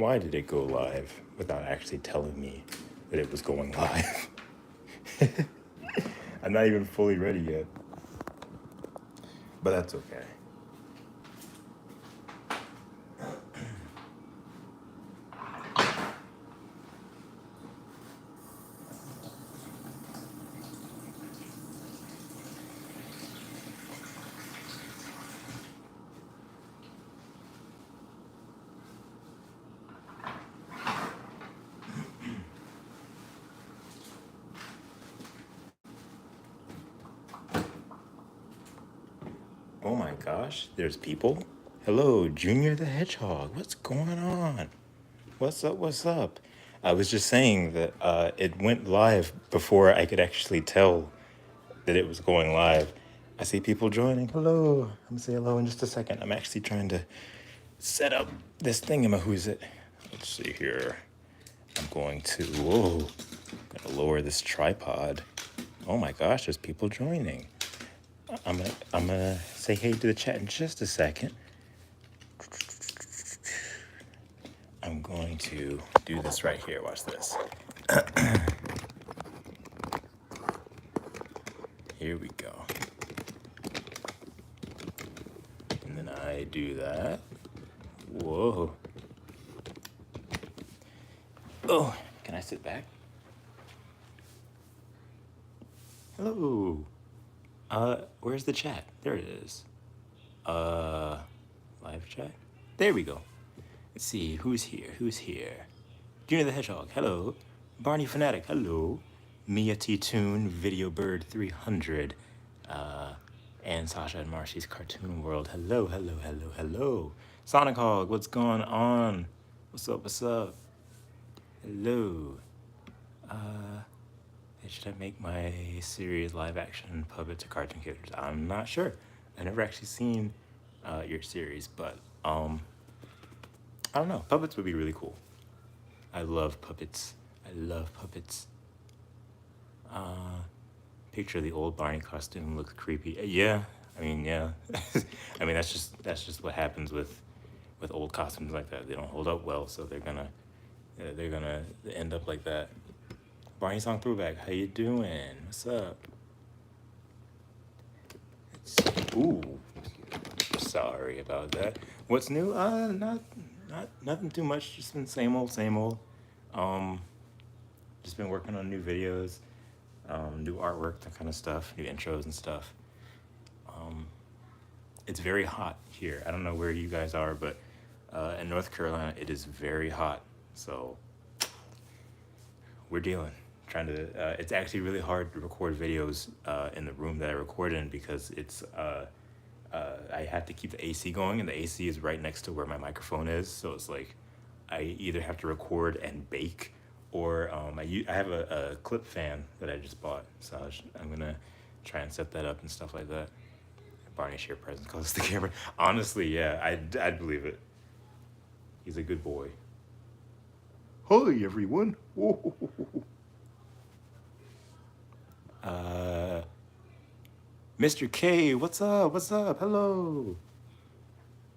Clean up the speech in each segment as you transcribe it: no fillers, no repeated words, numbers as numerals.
Why did it go live without actually telling me that it was going live? I'm not even fully ready yet. But that's okay. Oh my gosh, there's people? Hello, Junior the Hedgehog. What's going on? What's up? What's up? I was just saying that it went live before I could actually tell that it was going live. I see people joining. Hello. I'm gonna say hello in just a second. I'm actually trying to set up this who's it? Let's see here. I'm going to, whoa, gonna lower this tripod. Oh my gosh, there's people joining. I'm gonna say hey to the chat in just a second. I'm going to do this right here. Watch this. Here we go. And then I do that. Whoa. Oh, can I sit back? Hello. Where's the chat? There it is. Live chat? There we go. Let's see, who's here? Who's here? Junior the Hedgehog, hello. Barney Fanatic, hello. Mia T Toon, Video Bird 300, and Sasha and Marcy's Cartoon World, hello, hello, hello, hello. Sonic Hog, what's going on? What's up, what's up? Hello. Should I make my series live action puppet to cartoon characters? I'm not sure. I've never actually seen your series, but I don't know. Puppets would be really cool. I love puppets. I love puppets. Picture the old Barney costume looks creepy. Yeah, I mean, yeah. I mean, that's just what happens with old costumes like that. They don't hold up well, so they're gonna end up like that. Barney song throwback. How you doing? What's up? Ooh, sorry about that. What's new? Nothing too much. Just been same old, same old. Just been working on new videos, new artwork, that kind of stuff, new intros and stuff. It's very hot here. I don't know where you guys are, but in North Carolina, it is very hot. So we're dealing. Trying to. It's actually really hard to record videos in the room that I record in because it's. I have to keep the AC going, and the AC is right next to where my microphone is. So it's like, I either have to record and bake, or I have a clip fan that I just bought. So I'm gonna try and set that up and stuff like that. Barney share presence close to the camera. Honestly, yeah, I'd believe it. He's a good boy. Hi everyone. Mr. K, what's up? What's up? Hello.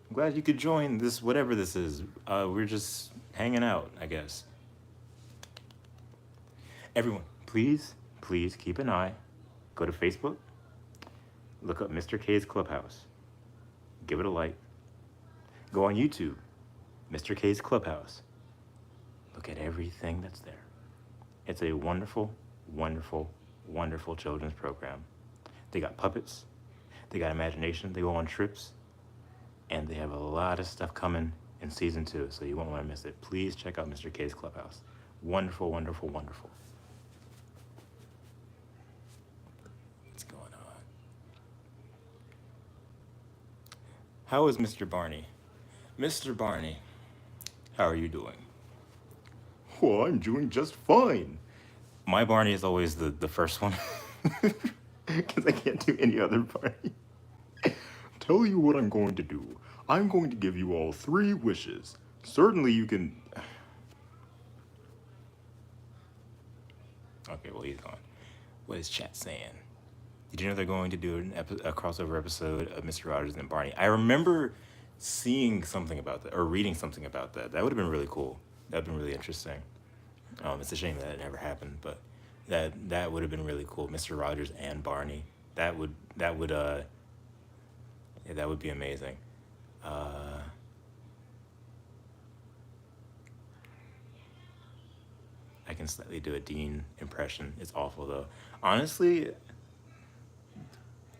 I'm glad you could join this, whatever this is. We're just hanging out, I guess. Everyone, please keep an eye. Go to Facebook. Look up Mr. K's Clubhouse. Give it a like. Go on YouTube. Mr. K's Clubhouse. Look at everything that's there. It's a wonderful, wonderful, wonderful children's program. They got puppets, they got imagination, they go on trips, and they have a lot of stuff coming in season 2, so you won't want to miss it. Please check out Mr. K's Clubhouse. Wonderful, wonderful, wonderful. What's going on? How is Mr. Barney? Mr. Barney, how are you doing? Well, I'm doing just fine. My Barney is always the first one. Because I can't do any other Barney. Tell you what I'm going to do. I'm going to give you all 3 wishes. Certainly you can... Okay, well, he's gone. What is chat saying? Did you know they're going to do a crossover episode of Mr. Rogers and Barney? I remember seeing something about that or reading something about that. That would have been really cool. That would have been really interesting. It's a shame that it never happened, but that would have been really cool. Mr. Rogers and Barney. That would yeah, that would be amazing. Uh, I can slightly do a Dean impression. It's awful though. Honestly,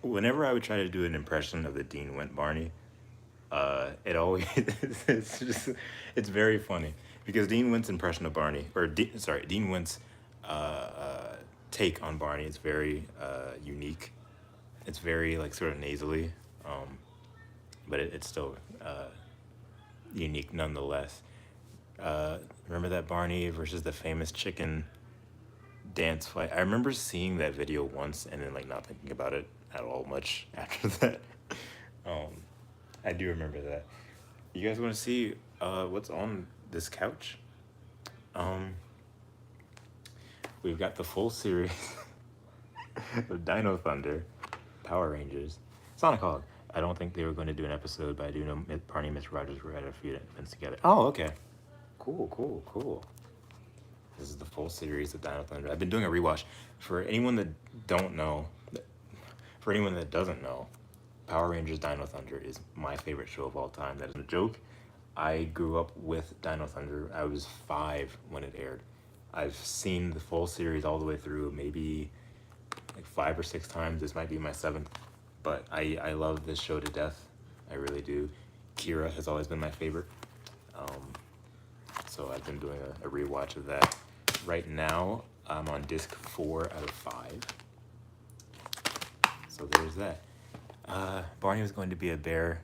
whenever I would try to do an impression of the Dean Went Barney, it always it's just it's very funny because Dean Went's impression of Barney or Dean Went's take on Barney is very unique. It's very like sort of nasally, but it's still unique nonetheless. Remember that Barney versus the famous chicken dance fight? I remember seeing that video once and then like not thinking about it at all much after that. Um, I do remember that. You guys want to see what's on this couch? Um, we've got the full series of Dino Thunder, Power Rangers, Sonic Hog. I don't think they were going to do an episode, but I do know Barney and Mr. Rogers were at a few events together. Oh, okay. Cool, cool, cool. This is the full series of Dino Thunder. I've been doing a rewatch. For anyone that don't know, for anyone that doesn't know, Power Rangers Dino Thunder is my favorite show of all time. That is a joke. I grew up with Dino Thunder. I was 5 when it aired. I've seen the full series all the way through, maybe like 5 or 6 times. This might be my 7th. But I love this show to death. I really do. Kira has always been my favorite. So I've been doing a rewatch of that. Right now, I'm on disc 4 out of 5. So there's that. Barney was going to be a bear.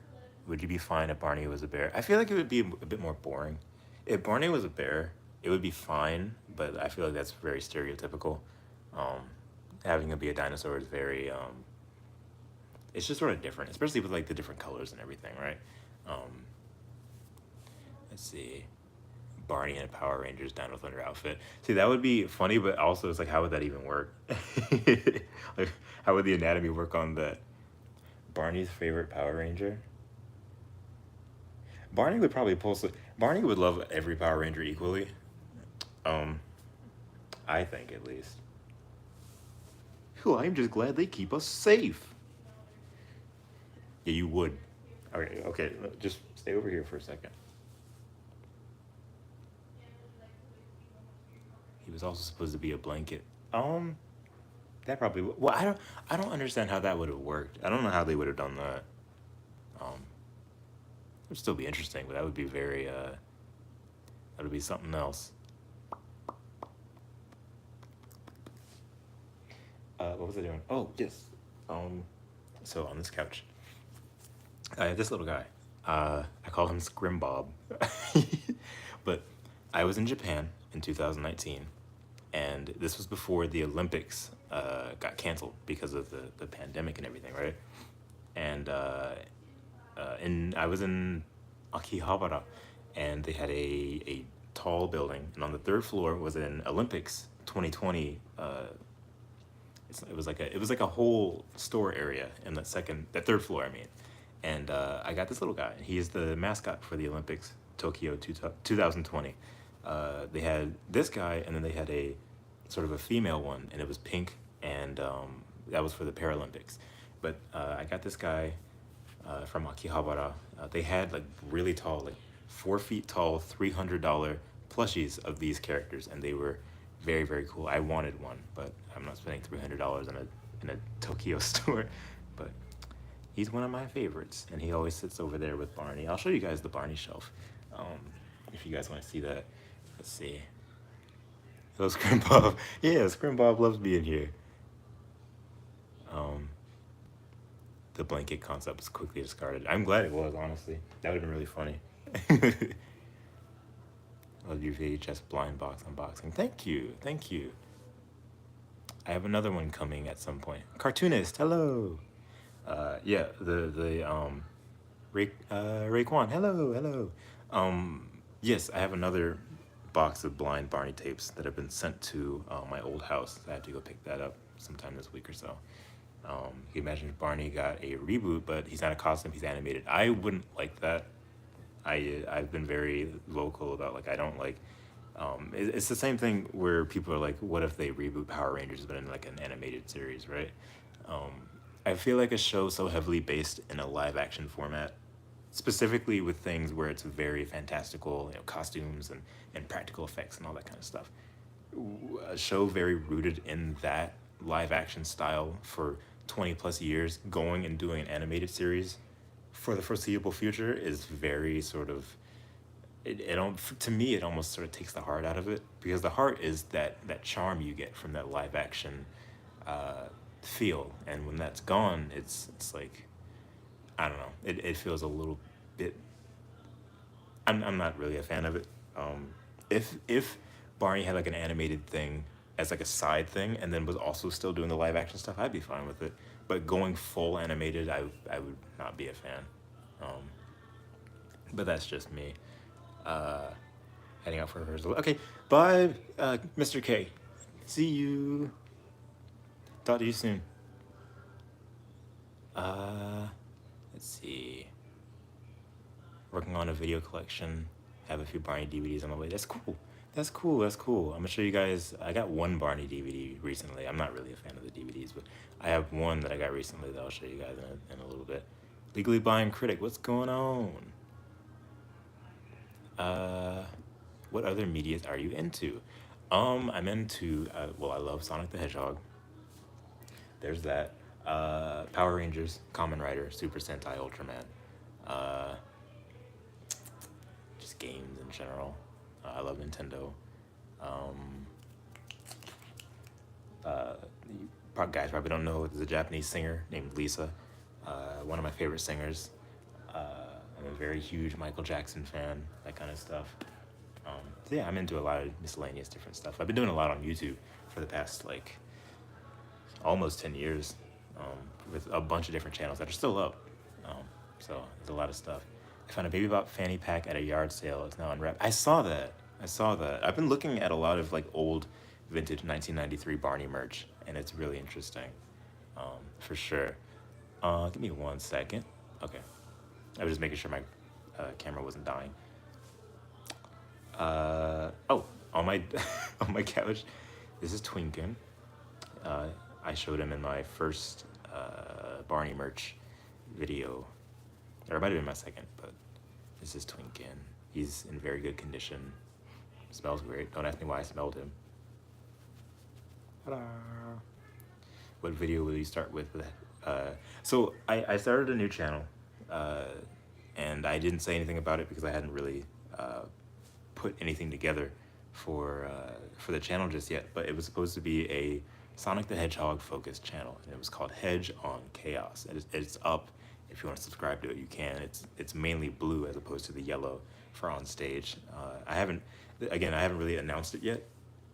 Would you be fine if Barney was a bear? I feel like it would be a bit more boring. If Barney was a bear, it would be fine, but I feel like that's very stereotypical. Having him be a dinosaur is very, it's just sort of different, especially with like the different colors and everything, right? Let's see. Barney in a Power Rangers Dino Thunder outfit. See, that would be funny, but also it's like, how would that even work? Like, how would the anatomy work on that? Barney's favorite Power Ranger? Barney would probably Barney would love every Power Ranger equally. I think at least. Phew, I'm just glad they keep us safe. Yeah, you would. Okay, okay, just stay over here for a second. He was also supposed to be a blanket. That probably well, I don't understand how that would have worked. I don't know how they would have done that. It would still be interesting, but that would be very that would be something else. What was I doing? Oh, yes. So on this couch, I have this little guy. I call him Scrim Bob. But I was in Japan in 2019, and this was before the Olympics got canceled because of the pandemic and everything, right? And I was in Akihabara, and they had a tall building, and on the 3rd floor was an Olympics 2020. It was like a whole store area in that 3rd floor. I mean, and I got this little guy. He is the mascot for the Olympics Tokyo 2020. They had this guy, and then they had a sort of a female one, and it was pink, and that was for the Paralympics. But I got this guy from Akihabara. They had like really tall, like 4 feet tall, $300 plushies of these characters, and they were very, very cool. I wanted one, but I'm not spending $300 in a Tokyo store. But he's one of my favorites, and he always sits over there with Barney. I'll show you guys the Barney shelf, if you guys want to see that. Let's see. Hello, Scrim Bob. Yeah, Scrim Bob loves being here. The blanket concept was quickly discarded. I'm glad it was, honestly. That would have been really funny. Love your VHS blind box unboxing. Thank you, thank you. I have another one coming at some point. Cartoonist, hello. Yeah, Raekwon, hello, hello. Yes, I have another box of blind Barney tapes that have been sent to my old house. I have to go pick that up sometime this week or so. You can imagine if Barney got a reboot, but he's not a costume, he's animated. I wouldn't like that. I've been very vocal about like I don't like. It's the same thing where people are like, what if they reboot Power Rangers but in like an animated series, right? Um, I feel like a show so heavily based in a live action format, specifically with things where it's very fantastical, you know, costumes and practical effects and all that kind of stuff. A show very rooted in that live action style for 20 plus years, going and doing an animated series for the foreseeable future is very sort of it don't to me it almost sort of takes the heart out of it, because the heart is that charm you get from that live action feel, and when that's gone it's like I don't know, it feels a little bit. I'm not really a fan of it. If Barney had like an animated thing as like a side thing and then was also still doing the live action stuff, I'd be fine with it. But going full animated, I would not be a fan. Um, but that's just me. Uh, Heading out for rehearsal. Okay, bye, Mr. K. See you. Talk to you soon. Let's see. Working on a video collection. Have a few Barney DVDs on the way. That's cool. That's cool. That's cool. I'm gonna show you guys. I got one Barney DVD recently. I'm not really a fan of the DVDs, but I have one that I got recently that I'll show you guys in a little bit. Legally Blind Critic. What's going on? What other medias are you into? I'm into. Well, I love Sonic the Hedgehog. There's that. Power Rangers, Kamen Rider, Super Sentai, Ultraman. Uh, just games in general. I love Nintendo. You guys probably don't know, there's a Japanese singer named Lisa. One of my favorite singers. I'm a very huge Michael Jackson fan, that kind of stuff. So yeah, I'm into a lot of miscellaneous different stuff. I've been doing a lot on YouTube for the past like almost 10 years, with a bunch of different channels that are still up. So there's a lot of stuff. I found a Baby Bop fanny pack at a yard sale. It's now unwrapped. I saw that. I've been looking at a lot of like old vintage 1993 Barney merch, and it's really interesting, for sure. Give me 1 second. Okay. I was just making sure my camera wasn't dying. Oh, on my on my couch, this is Twinkin. I showed him in my first Barney merch video, or it might have been my second, but this is Twinkin. He's in very good condition. Smells great. Don't ask me why I smelled him. Ta-da. What video will you start with? So I started a new channel, and I didn't say anything about it because I hadn't really put anything together for the channel just yet. But it was supposed to be a Sonic the Hedgehog focused channel, and it was called Hedge on Chaos. It's up. If you want to subscribe to it, you can. It's mainly blue as opposed to the yellow for on stage. I haven't really announced it yet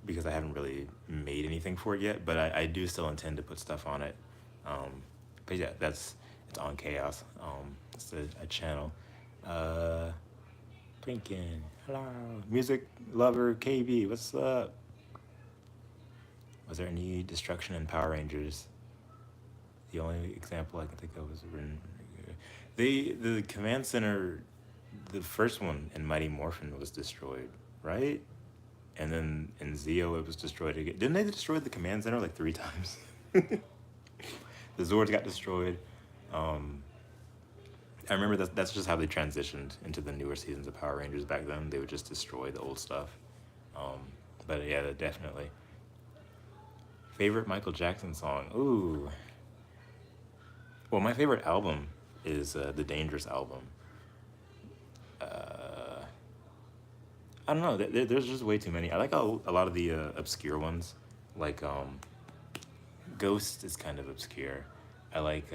because I haven't really made anything for it yet. But I do still intend to put stuff on it. But yeah, it's on Chaos. It's a channel. Blinking. Hello, music lover KB. What's up? Was there any destruction in Power Rangers? The only example I can think of was the command center. The first one in Mighty Morphin was destroyed, right? And then in Zeo it was destroyed again. Didn't they destroy the command center like 3 times? The Zords got destroyed. I remember that's just how they transitioned into the newer seasons of Power Rangers back then. They would just destroy the old stuff. But yeah, definitely. Favorite Michael Jackson song? Ooh. Well, my favorite album is the Dangerous album. I don't know. There's just way too many. I like a lot of the obscure ones. Like Ghost is kind of obscure. I like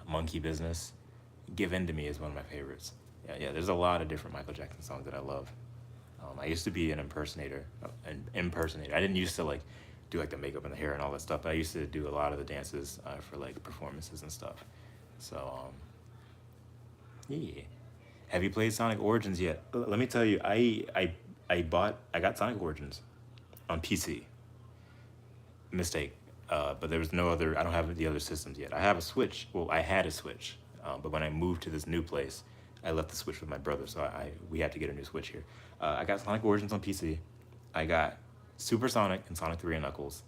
Monkey Business. Give In to Me is one of my favorites. Yeah. There's a lot of different Michael Jackson songs that I love. I used to be an impersonator. I didn't used to like do like the makeup and the hair and all that stuff, but I used to do a lot of the dances for like performances and stuff. So yeah. Have you played Sonic Origins yet? Let me tell you, I got Sonic Origins on PC. Mistake. But there was no other. I don't have the other systems yet. I have a Switch. Well, I had a Switch, but when I moved to this new place, I left the Switch with my brother, so we had to get a new Switch here. I got Sonic Origins on PC. I got Super Sonic and Sonic 3 and Knuckles.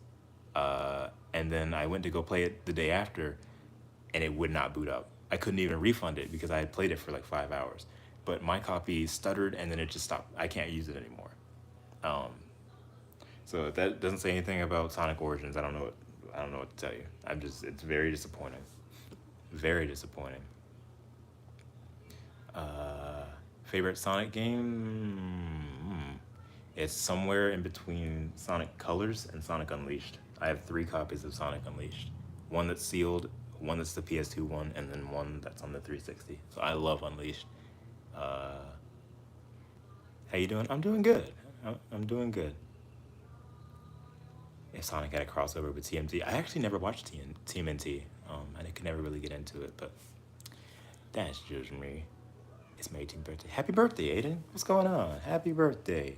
And then I went to go play it the day after, and it would not boot up. I couldn't even refund it because I had played it for like 5 hours. But my copy stuttered, and then it just stopped. I can't use it anymore. So if that doesn't say anything about Sonic Origins, I don't know what to tell you. It's very disappointing. Very disappointing. Favorite Sonic game? It's somewhere in between Sonic Colors and Sonic Unleashed. I have 3 copies of Sonic Unleashed. One that's sealed, one that's the PS2 one, and then one that's on the 360. So I love Unleashed. How you doing? I'm doing good. I'm doing good. If Sonic had a crossover with TMT, I actually never watched TMNT. I could never really get into it, but that's just me. It's my 18th birthday. Happy birthday, Aiden. What's going on? Happy birthday.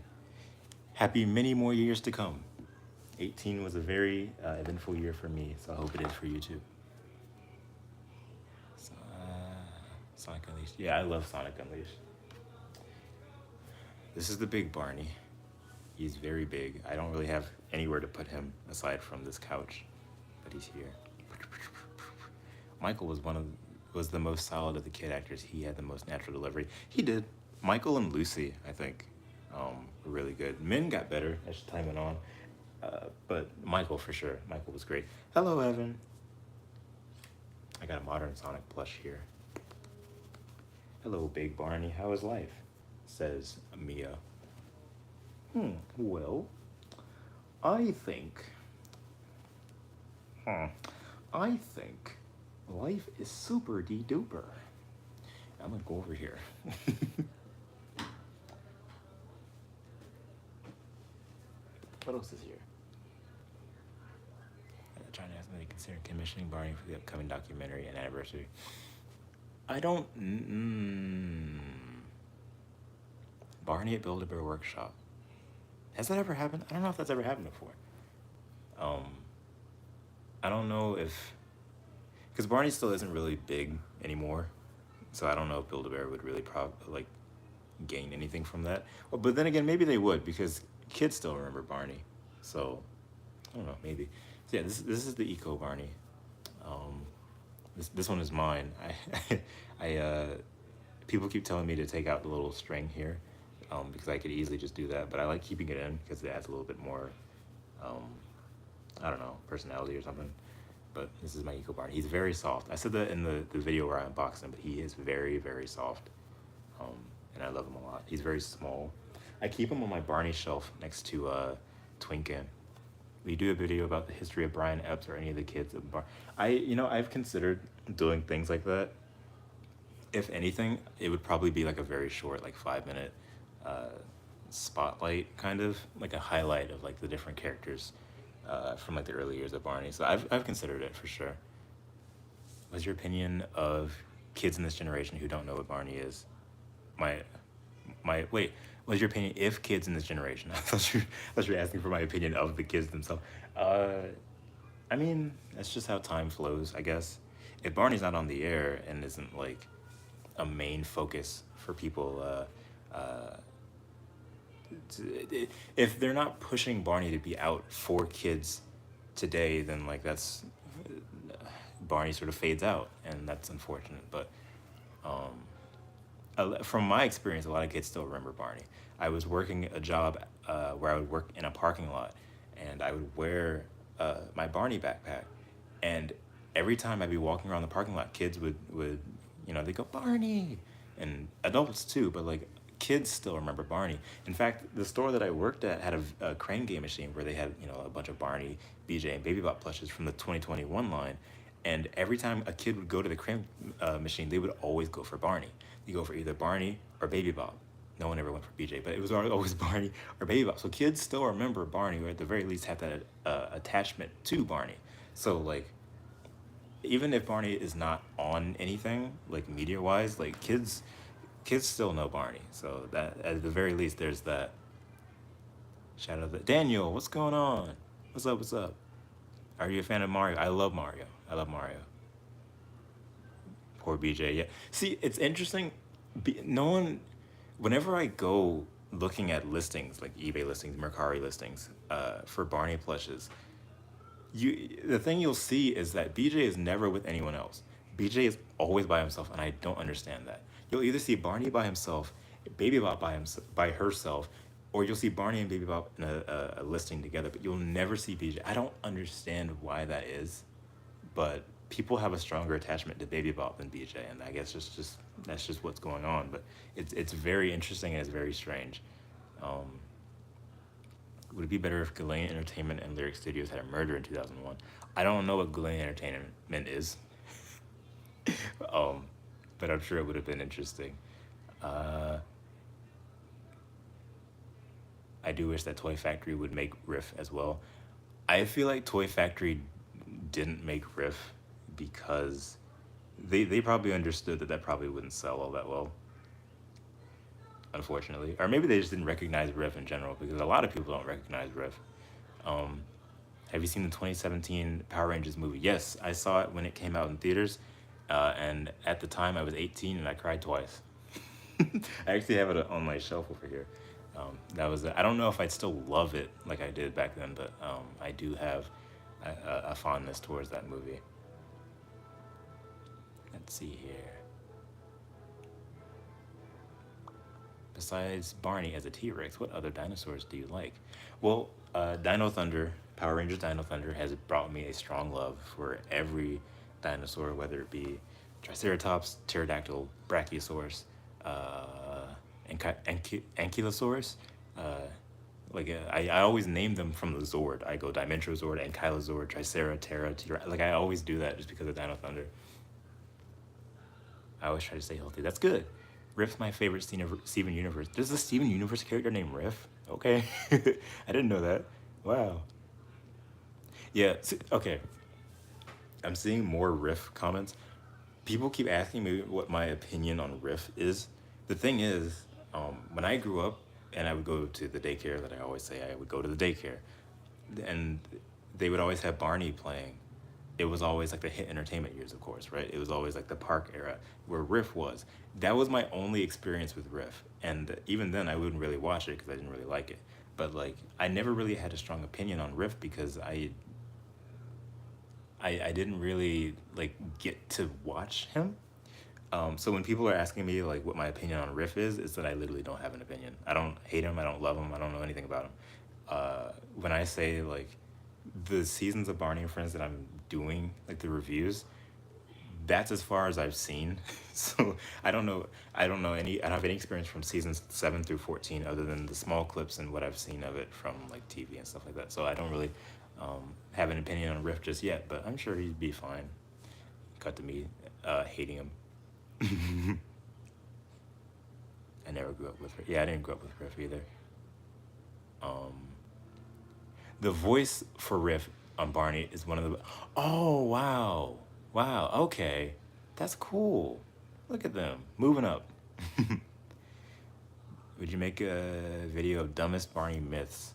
Happy many more years to come. 18 was a very eventful year for me, so I hope it is for you too. Sonic Unleashed. Yeah, I love Sonic Unleashed. This is the big Barney. He's very big. I don't really have anywhere to put him aside from this couch, but he's here. Michael was the most solid of the kid actors. He had the most natural delivery. He did. Michael and Lucy, I think, were really good. Min got better as time went on, but Michael for sure. Michael was great. Hello, Evan. I got a modern Sonic plush here. Hello, Big Barney. How is life? Says Mia. Well, I think life is super de-duper. I'm gonna go over here. What else is here? I'm trying to ask them to consider commissioning Barney for the upcoming documentary and anniversary. I don't... Barney at Build-A-Bear Workshop. Has that ever happened? I don't know if that's ever happened before. I don't know if... Because Barney still isn't really big anymore. So I don't know if Build-A-Bear would really gain anything from that. Well, but then again, maybe they would, because kids still remember Barney. So, I don't know, maybe. So yeah, this is the Eco Barney. This one is mine. People keep telling me to take out the little string here, because I could easily just do that, but I like keeping it in because it adds a little bit more, I don't know, personality or something. But this is my Eco Barney. He's very soft. I said that in the video where I unboxed him, but he is very, very soft, and I love him a lot. He's very small. I keep him on my Barney shelf next to Twinkin. We do a video about the history of Brian Epps or any of the kids at Barney. I've considered doing things like that. If anything, it would probably be like a very short, like 5-minute spotlight, kind of like a highlight of like the different characters from like the early years of Barney. So I've considered it for sure. What's your opinion of kids in this generation who don't know what Barney is? Wait, what's your opinion if kids in this generation? I thought you were asking for my opinion of the kids themselves. I mean, that's just how time flows, I guess. If Barney's not on the air and isn't like a main focus for people, if they're not pushing Barney to be out for kids today, then like that's Barney sort of fades out, and that's unfortunate. But from my experience, a lot of kids still remember Barney. I was working a job where I would work in a parking lot, and I would wear my Barney backpack, and every time I'd be walking around the parking lot, kids would they go, Barney, and adults too, but like kids still remember Barney. In fact, the store that I worked at had a crane game machine where they had a bunch of Barney, BJ, and Baby Bop plushes from the 2021 line, and every time a kid would go to the crane machine, they would always go for Barney. They go for either Barney or Baby Bop. No one ever went for BJ, but it was always Barney or Baby Bop. So kids still remember Barney, or at the very least have that attachment to Barney. So like, even if Barney is not on anything like media-wise, like kids still know Barney. So that at the very least, there's that. Shout out to Daniel. What's going on? What's up? Are you a fan of Mario? I love Mario. I love Mario. Poor BJ. Yeah. See, it's interesting. No one, whenever I go looking at listings like eBay listings, Mercari listings, for Barney plushes, the thing you'll see is that BJ is never with anyone else. BJ is always by himself, and I don't understand that. You'll either see Barney by himself, Baby Bop by herself, or you'll see Barney and Baby Bop in a listing together, but you'll never see BJ. I don't understand why that is, but people have a stronger attachment to Baby Bop than BJ, and I guess just that's just what's going on. But it's very interesting and it's very strange. Would it be better if Ghislaine Entertainment and Lyric Studios had a merger in 2001? I don't know what Ghislaine Entertainment is, but I'm sure it would have been interesting. I do wish that Toy Factory would make Riff as well. I feel like Toy Factory didn't make Riff because they probably understood that probably wouldn't sell all that well, unfortunately. Or maybe they just didn't recognize Riff in general, because a lot of people don't recognize Riff. Have you seen the 2017 Power Rangers movie? Yes, I saw it when it came out in theaters, and at the time I was 18 and I cried twice. I actually have it on my shelf over here. I don't know if I'd still love it like I did back then, but I do have a fondness towards that movie. Let's see here. Besides Barney as a T-Rex, what other dinosaurs do you like? Well, Dino Thunder, Power Rangers Dino Thunder has brought me a strong love for every dinosaur, whether it be Triceratops, Pterodactyl, Brachiosaurus, Ankylosaurus. I always name them from the Zord. I go Dimentrozord, Ankylozord, Tricera, Terra, I always do that just because of Dino Thunder. I always try to stay healthy. That's good. Riff's my favorite Steven Universe. There's a Steven Universe character named Riff? Okay. I didn't know that. Wow. Yeah, okay. I'm seeing more Riff comments. People keep asking me what my opinion on Riff is. The thing is, when I grew up and I would go to the daycare that I always say I would go to the daycare, and they would always have Barney playing. It was always like the hit entertainment years, of course, right? It was always like the park era where Riff was. That was my only experience with Riff. And even then I wouldn't really watch it because I didn't really like it. But like, I never really had a strong opinion on Riff because I didn't really like get to watch him. So when people are asking me like what my opinion on Riff is that I literally don't have an opinion. I don't hate him. I don't love him. I don't know anything about him. When I say like the seasons of Barney and Friends that I'm doing, like the reviews, that's as far as I've seen. So I don't have any experience from seasons 7 through 14 other than the small clips and what I've seen of it from like TV and stuff like that. So I don't really have an opinion on Riff just yet, but I'm sure he'd be fine. Cut to me hating him. I never grew up with Riff. Yeah, I didn't grow up with Riff either. The voice for Riff on Barney is one of the... Oh, wow. Wow, okay. That's cool. Look at them, moving up. Would you make a video of dumbest Barney myths?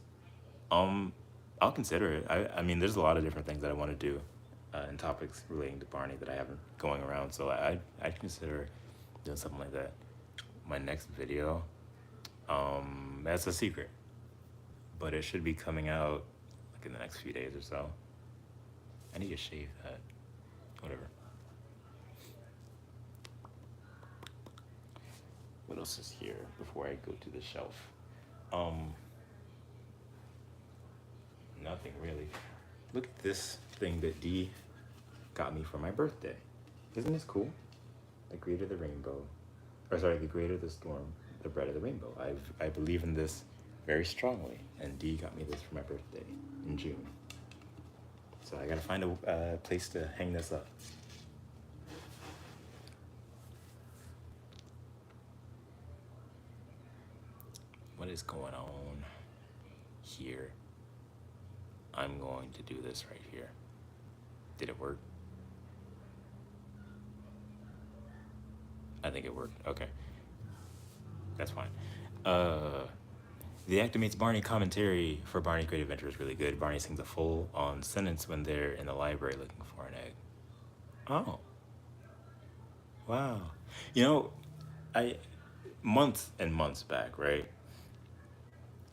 I'll consider it. I mean, there's a lot of different things that I want to do and topics relating to Barney that I haven't going around, so I'd consider doing something like that. My next video, that's a secret, but it should be coming out like in the next few days or so. I need to shave that. Whatever. What else is here before I go to the shelf? Nothing really. Look at this thing that Dee got me for my birthday. Isn't this cool? The greater the rainbow, the greater the storm, the brighter the rainbow. I believe in this very strongly, and Dee got me this for my birthday in June. So I gotta find a place to hang this up. What is going on here? I'm going to do this right here. Did it work? I think it worked. Okay. That's fine. The Actimates Barney commentary for Barney's Great Adventure is really good. Barney sings a full-on sentence when they're in the library looking for an egg. Oh, wow. You know, I months and months back, right?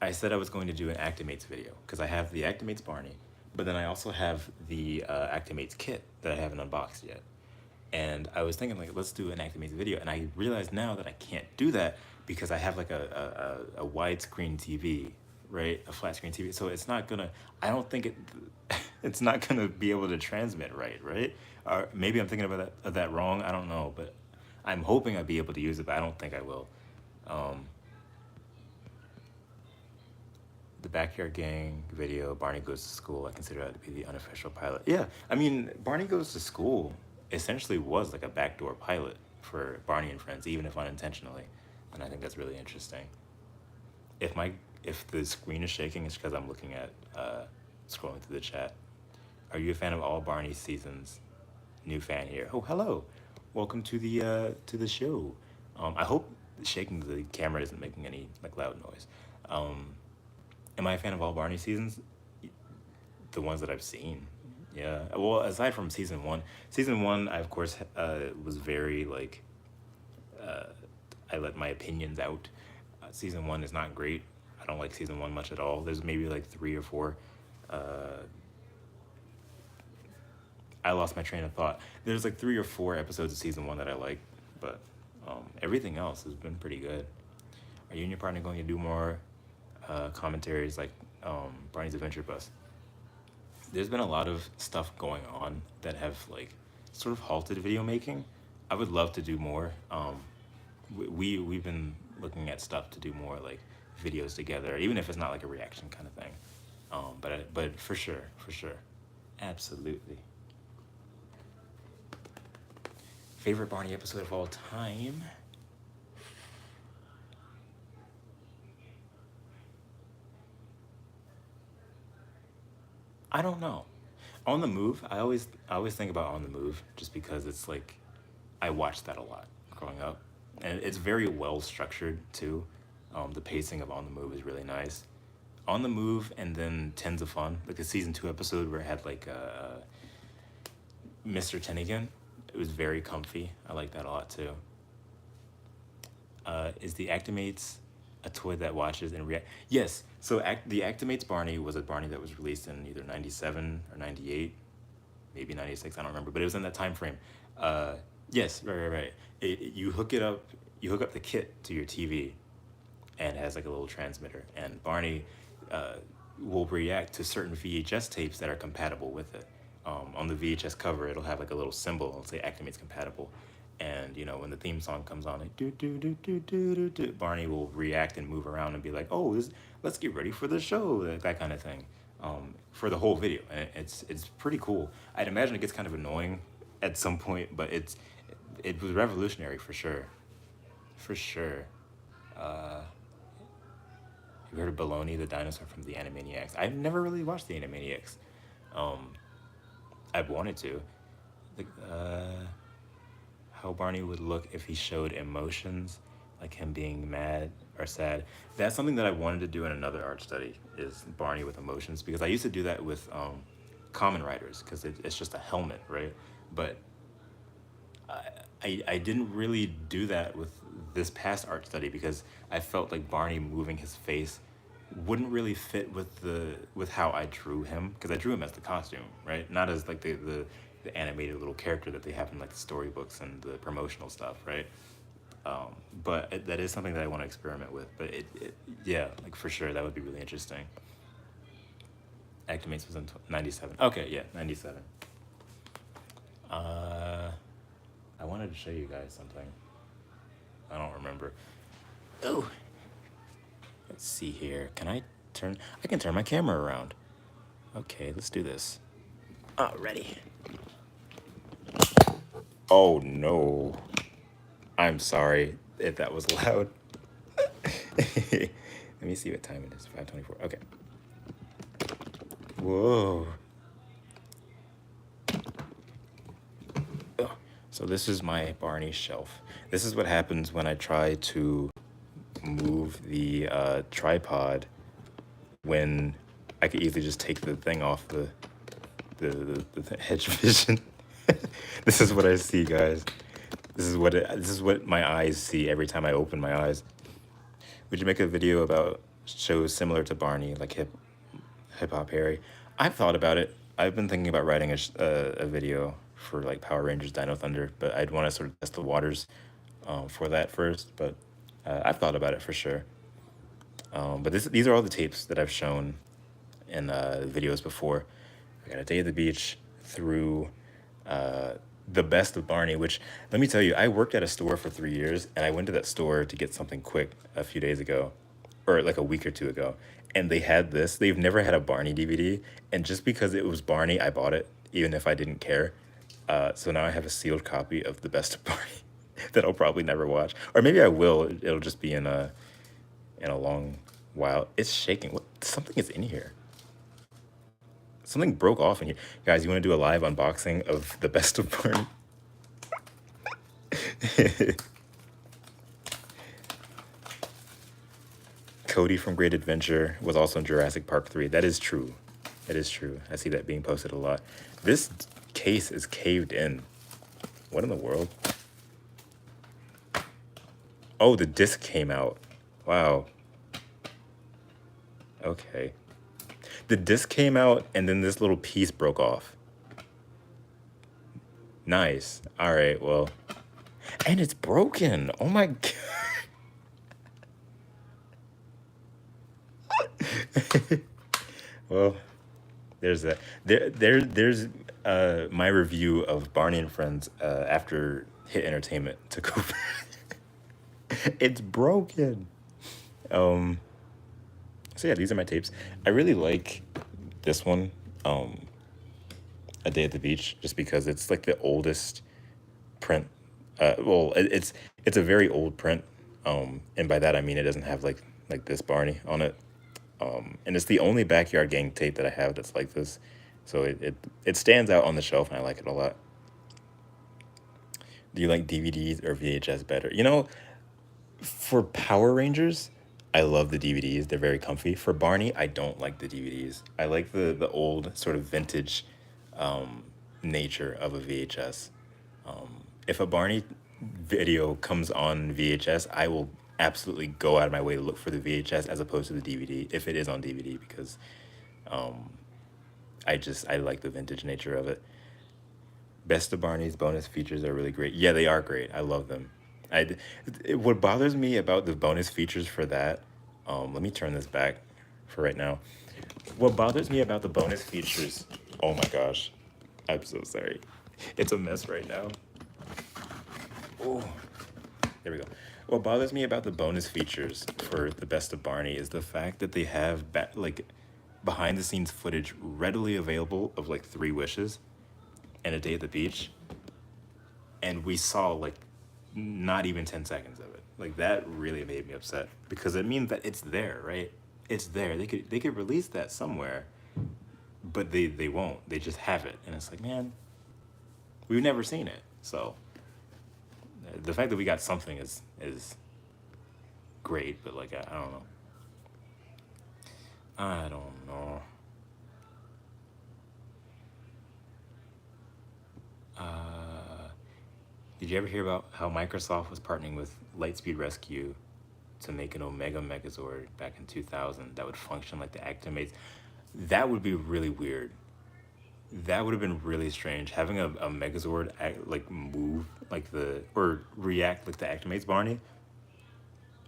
I said I was going to do an Actimates video because I have the Actimates Barney, but then I also have the Actimates kit that I haven't unboxed yet. And I was thinking, like, let's do an Actimates video. And I realize now that I can't do that because I have like a widescreen TV, right? A flat screen TV. So it's not gonna, I don't think it's not gonna be able to transmit right? Or maybe I'm thinking about that wrong. I don't know, but I'm hoping I'll be able to use it, but I don't think I will. The Backyard Gang video, Barney Goes to School, I consider that to be the unofficial pilot. Yeah, I mean, Barney Goes to School essentially was like a backdoor pilot for Barney and Friends, even if unintentionally. And I think that's really interesting. If the screen is shaking, it's because I'm looking at, scrolling through the chat. Are you a fan of all Barney seasons? New fan here. Oh, hello. Welcome to the show. I hope shaking the camera isn't making any like loud noise. Am I a fan of all Barney seasons? The ones that I've seen, yeah. Well, aside from season one, I of course was very like, I let my opinions out. Season one is not great. I don't like season one much at all. There's maybe like 3 or 4. I lost my train of thought. There's like 3 or 4 episodes of season one that I like, but everything else has been pretty good. Are you and your partner going to do more commentaries like Barney's Adventure Bus? There's been a lot of stuff going on that have like sort of halted video making. I would love to do more. We've been looking at stuff to do more like videos together, even if it's not like a reaction kind of thing. But for sure, absolutely. Favorite Barney episode of all time? I don't know. On the Move, I always think about On the Move just because it's like I watched that a lot growing up, and it's very well structured too. The pacing of On the Move is really nice. On the Move, and then Tens of Fun, like the season 2 episode where it had like Mr. Tennigan. It was very comfy. I like that a lot too. Is the Actimates a toy that watches and react? Yes. So the Actimates Barney was a Barney that was released in either 97 or 98, maybe 96, I don't remember, but it was in that time frame. Yes, right. You hook up the kit to your TV, and it has like a little transmitter, and Barney will react to certain VHS tapes that are compatible with it. On the VHS cover, it'll have like a little symbol, it'll say Actimates compatible. And you know, when the theme song comes on, like do do do do do do do, Barney will react and move around and be like, "Oh, let's get ready for the show," that kind of thing, for the whole video. And it's pretty cool. I'd imagine it gets kind of annoying at some point, but it was revolutionary for sure. You heard of Baloney, the dinosaur from the Animaniacs? I've never really watched the Animaniacs. I've wanted to. How Barney would look if he showed emotions, like him being mad or sad. That's something that I wanted to do in another art study, is Barney with emotions, because I used to do that with Common Riders, because it's just a helmet, right? But I didn't really do that with this past art study because I felt like Barney moving his face wouldn't really fit with how I drew him, because I drew him as the costume, right? Not as like the animated little character that they have in like the storybooks and the promotional stuff, right? But that is something that I want to experiment with. But yeah, like for sure, that would be really interesting. Actimates was in 97. Okay, yeah, 97. I wanted to show you guys something. I don't remember. Oh, let's see here. I can turn my camera around. Okay, let's do this. Ready. Oh no. I'm sorry if that was loud. Let me see what time it is. 5:24. Okay. Whoa. So this is my Barney shelf. This is what happens when I try to move the tripod when I could easily just take the thing off the hedge vision. This is what I see, guys. This is what my eyes see every time I open my eyes. Would you make a video about shows similar to Barney, like Hip Hop Harry? I've thought about it. I've been thinking about writing a video for like Power Rangers Dino Thunder, but I'd want to sort of test the waters for that first. But I've thought about it for sure. But these are all the tapes that I've shown in videos before. I got A Day at the Beach through the best of Barney, which, let me tell you, I worked at a store for 3 years, and I went to that store to get something quick a few days ago, or like a week or two ago, and they had this. They've never had a Barney DVD, and just because it was Barney, I bought it, even if I didn't care. So now I have a sealed copy of the best of Barney that I'll probably never watch, or maybe I will. It'll just be in a long while. It's shaking. What? Something is in here. Something broke off in here. Guys, you want to do a live unboxing of the best of Barney? Cody from Great Adventure was also in Jurassic Park 3. That is true. That is true. I see that being posted a lot. This case is caved in. What in the world? Oh, the disc came out. Wow. Okay. The disc came out, and then this little piece broke off. Nice. All right, well. And it's broken. Oh my God. Well, there's that. There's my review of Barney and Friends after Hit Entertainment took over. It's broken. So yeah, these are my tapes. I really like this one, A Day at the Beach, just because it's like the oldest print. It's a very old print, and by that I mean it doesn't have like this Barney on it, and it's the only Backyard Gang tape that I have that's like this, so it stands out on the shelf, and I like it a lot. Do you like DVDs or VHS better? You know, for Power Rangers, I love the DVDs. They're very comfy. For Barney, I don't like the DVDs. I like the old sort of vintage nature of a VHS. If a Barney video comes on VHS, I will absolutely go out of my way to look for the VHS as opposed to the DVD, if it is on DVD, because I like the vintage nature of it. Best of Barney's bonus features are really great. Yeah, they are great. I love them. What bothers me about the bonus features for that, let me turn this back for right now. What bothers me about the bonus features, oh my gosh, I'm so sorry. It's a mess right now. Oh, there we go. What bothers me about the bonus features for the best of Barney is the fact that they have like behind the scenes footage readily available of like 3 Wishes and A Day at the Beach, and we saw like not even 10 seconds of it. Like, that really made me upset, because it means that it's there, right? It's there. They could release that somewhere, but they won't. They just have it, and it's like, man, we've never seen it. So the fact that we got something is great, but like I don't know. I don't know. Did you ever hear about how Microsoft was partnering with Lightspeed Rescue to make an Omega Megazord back in 2000 that would function like the Actimates? That would be really weird. That would have been really strange, having a Megazord like move like or react like the Actimates Barney.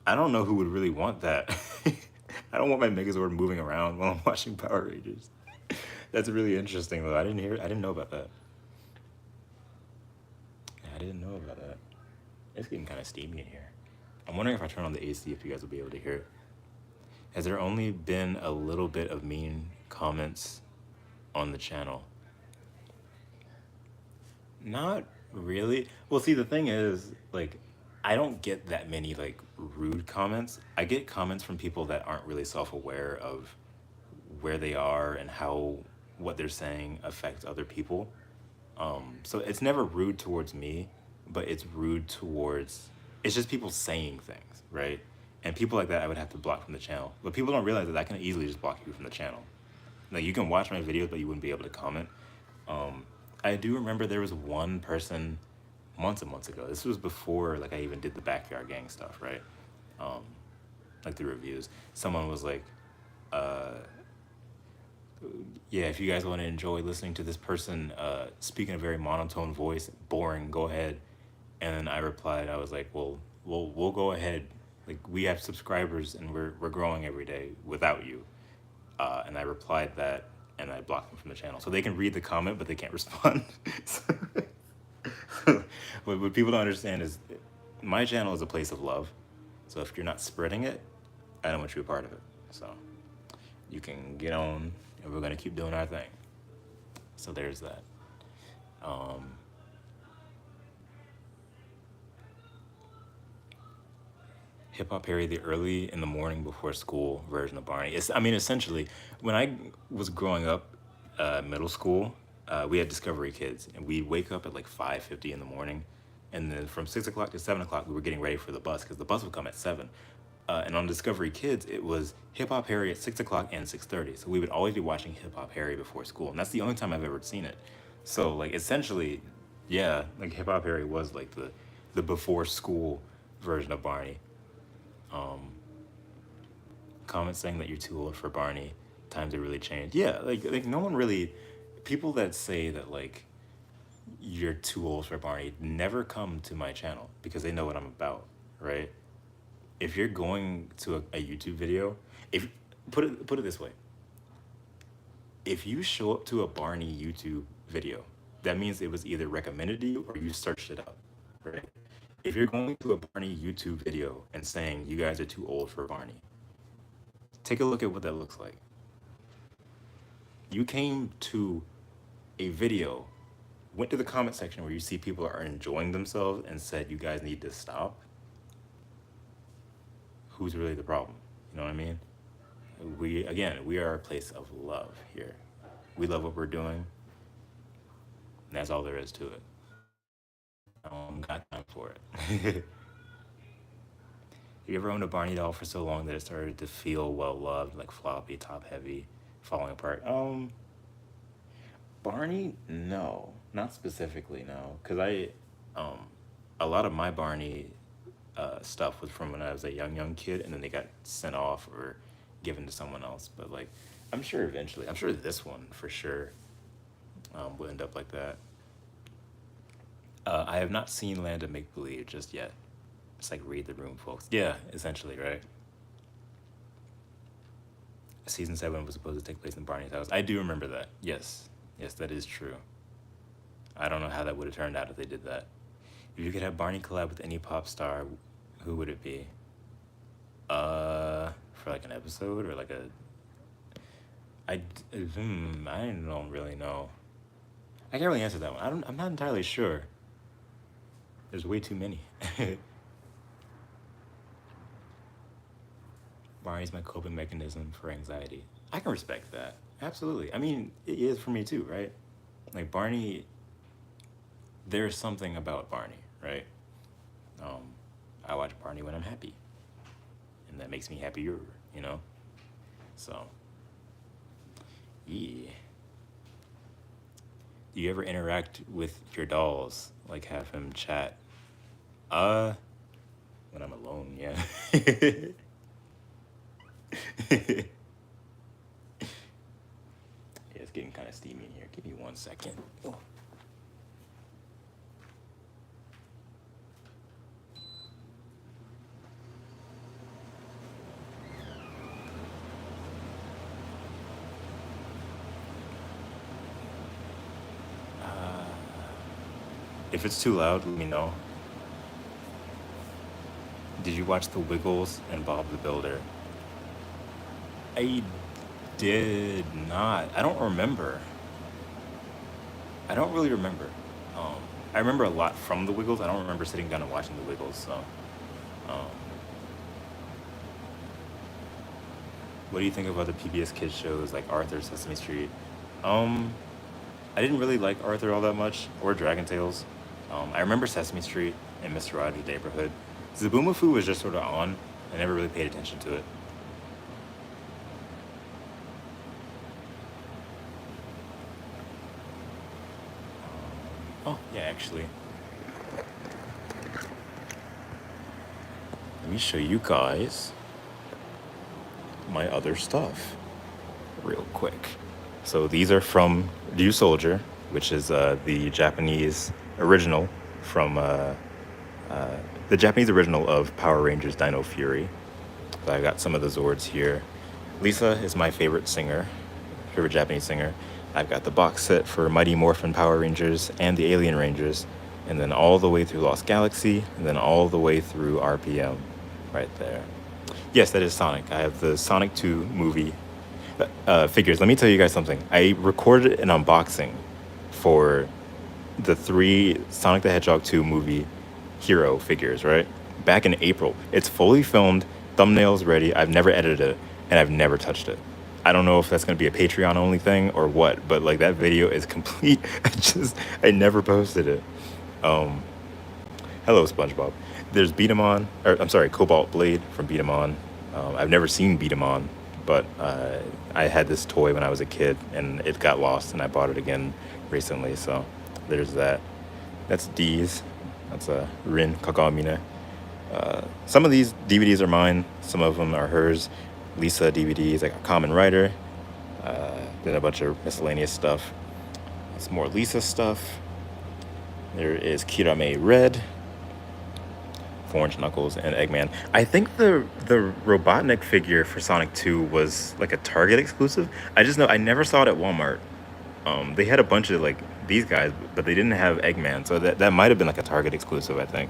I don't know who would really want that. I don't want my Megazord moving around while I'm watching Power Rangers. That's really interesting though. I didn't know about that. I didn't know about that. It's getting kind of steamy in here. I'm wondering if I turn on the AC if you guys will be able to hear it. Has there only been a little bit of mean comments on the channel? Not really. Well, see, the thing is, like, I don't get that many, like, rude comments. I get comments from people that aren't really self-aware of where they are and how what they're saying affects other people. So it's never rude towards me, but it's rude towards, it's just people saying things, right? And people like that I would have to block from the channel. But people don't realize that I can easily just block you from the channel. Like, you can watch my videos, but you wouldn't be able to comment. I do remember there was one person months and months ago. This was before like I even did the backyard gang stuff, right? Like the reviews. Someone was like, yeah, if you guys want to enjoy listening to this person speak in a very monotone voice, boring, go ahead. And then I replied, I was like, well, we'll go ahead. Like, we have subscribers and we're growing every day without you. And I replied that, and I blocked them from the channel. So they can read the comment, but they can't respond. What people don't understand is my channel is a place of love. So if you're not spreading it, I don't want you a part of it. So you can get on, and we're going to keep doing our thing. So there's that. Hip Hop Harry, the early in the morning before school version of Barney. I mean, essentially, when I was growing up, middle school, we had Discovery Kids, and we'd wake up at like 5:50 in the morning, and then from 6 o'clock to 7 o'clock, we were getting ready for the bus, because the bus would come at 7. And on Discovery Kids, it was Hip Hop Harry at 6 o'clock and 6:30. So we would always be watching Hip Hop Harry before school, and that's the only time I've ever seen it. So, like, essentially, yeah, like Hip Hop Harry was like the before school version of Barney. Comments saying that you're too old for Barney. Times have really changed. Yeah, like no one really. People that say that like you're too old for Barney never come to my channel because they know what I'm about, right? If you're going to a YouTube video, if put it this way, if you show up to a Barney YouTube video, that means it was either recommended to you or you searched it up, right? If you're going to a Barney YouTube video and saying you guys are too old for Barney, take a look at what that looks like. You came to a video, went to the comment section where you see people are enjoying themselves and said you guys need to stop. Who's really the problem? You know what I mean? We are a place of love here. We love what we're doing, and that's all there is to it. I don't got time for it. You ever owned a Barney doll for so long that it started to feel well loved, like floppy, top heavy, falling apart? Barney, no, not specifically, no, because a lot of my Barney stuff was from when I was a young kid, and then they got sent off or given to someone else. But like, I'm sure this one for sure will end up like that. I have not seen Land of Make Believe just yet. It's like read the room, folks. Yeah, essentially, right? Season 7 was supposed to take place in Barney's house. I do remember that. Yes, that is true. I don't know how that would have turned out if they did that. If you could have Barney collab with any pop star, who would it be? For like an episode or like a... I don't really know. I can't really answer that one. I'm not entirely sure. There's way too many. Barney's my coping mechanism for anxiety. I can respect that. Absolutely. I mean, it is for me too, right? Like Barney, there's something about Barney, right? I watch Barney when I'm happy. And that makes me happier, you know? So, yeah. Do you ever interact with your dolls? Like have him chat? When I'm alone, yeah. Yeah, it's getting kind of steamy in here. Give me 1 second. Oh. If it's too loud, let me know. Did you watch The Wiggles and Bob the Builder? I did not. I don't remember. I don't really remember. I remember a lot from The Wiggles. I don't remember sitting down and watching The Wiggles. So, what do you think of other PBS Kids shows like Arthur, Sesame Street? I didn't really like Arthur all that much, or Dragon Tales. I remember Sesame Street and Mr. Rogers' Neighborhood. Zaboomafoo was just sort of on, I never really paid attention to it. Oh, yeah, actually. Let me show you guys my other stuff real quick. So these are from Ryu Soldier, which is the Japanese original from the Japanese original of Power Rangers Dino Fury. So I got some of the Zords here. Lisa is my favorite singer, favorite Japanese singer. I've got the box set for Mighty Morphin Power Rangers and the Alien Rangers, and then all the way through Lost Galaxy, and then all the way through RPM, right there. Yes, that is Sonic. I have the Sonic 2 movie figures. Let me tell you guys something. I recorded an unboxing for the 3 Sonic the Hedgehog 2 movie hero figures, right? Back in April. It's fully filmed, thumbnails ready. I've never edited it, and I've never touched it. I don't know if that's going to be a Patreon only thing or what, but like that video is complete. I never posted it. Hello, SpongeBob. There's Beat 'em On, or I'm sorry, Cobalt Blade from Beat 'em On. I've never seen Beat 'em On, but I had this toy when I was a kid, and it got lost, and I bought it again recently. So there's that. That's D's. That's Rin Kagamine. Some of these DVDs are mine. Some of them are hers. Lisa DVDs, like a Common Writer. Then a bunch of miscellaneous stuff. Some more Lisa stuff. There is Kirame Red, Orange Knuckles, and Eggman. I think the Robotnik figure for Sonic 2 was like a Target exclusive. I just know I never saw it at Walmart. They had a bunch of like these guys, but they didn't have Eggman, so that might have been like a Target exclusive, I think.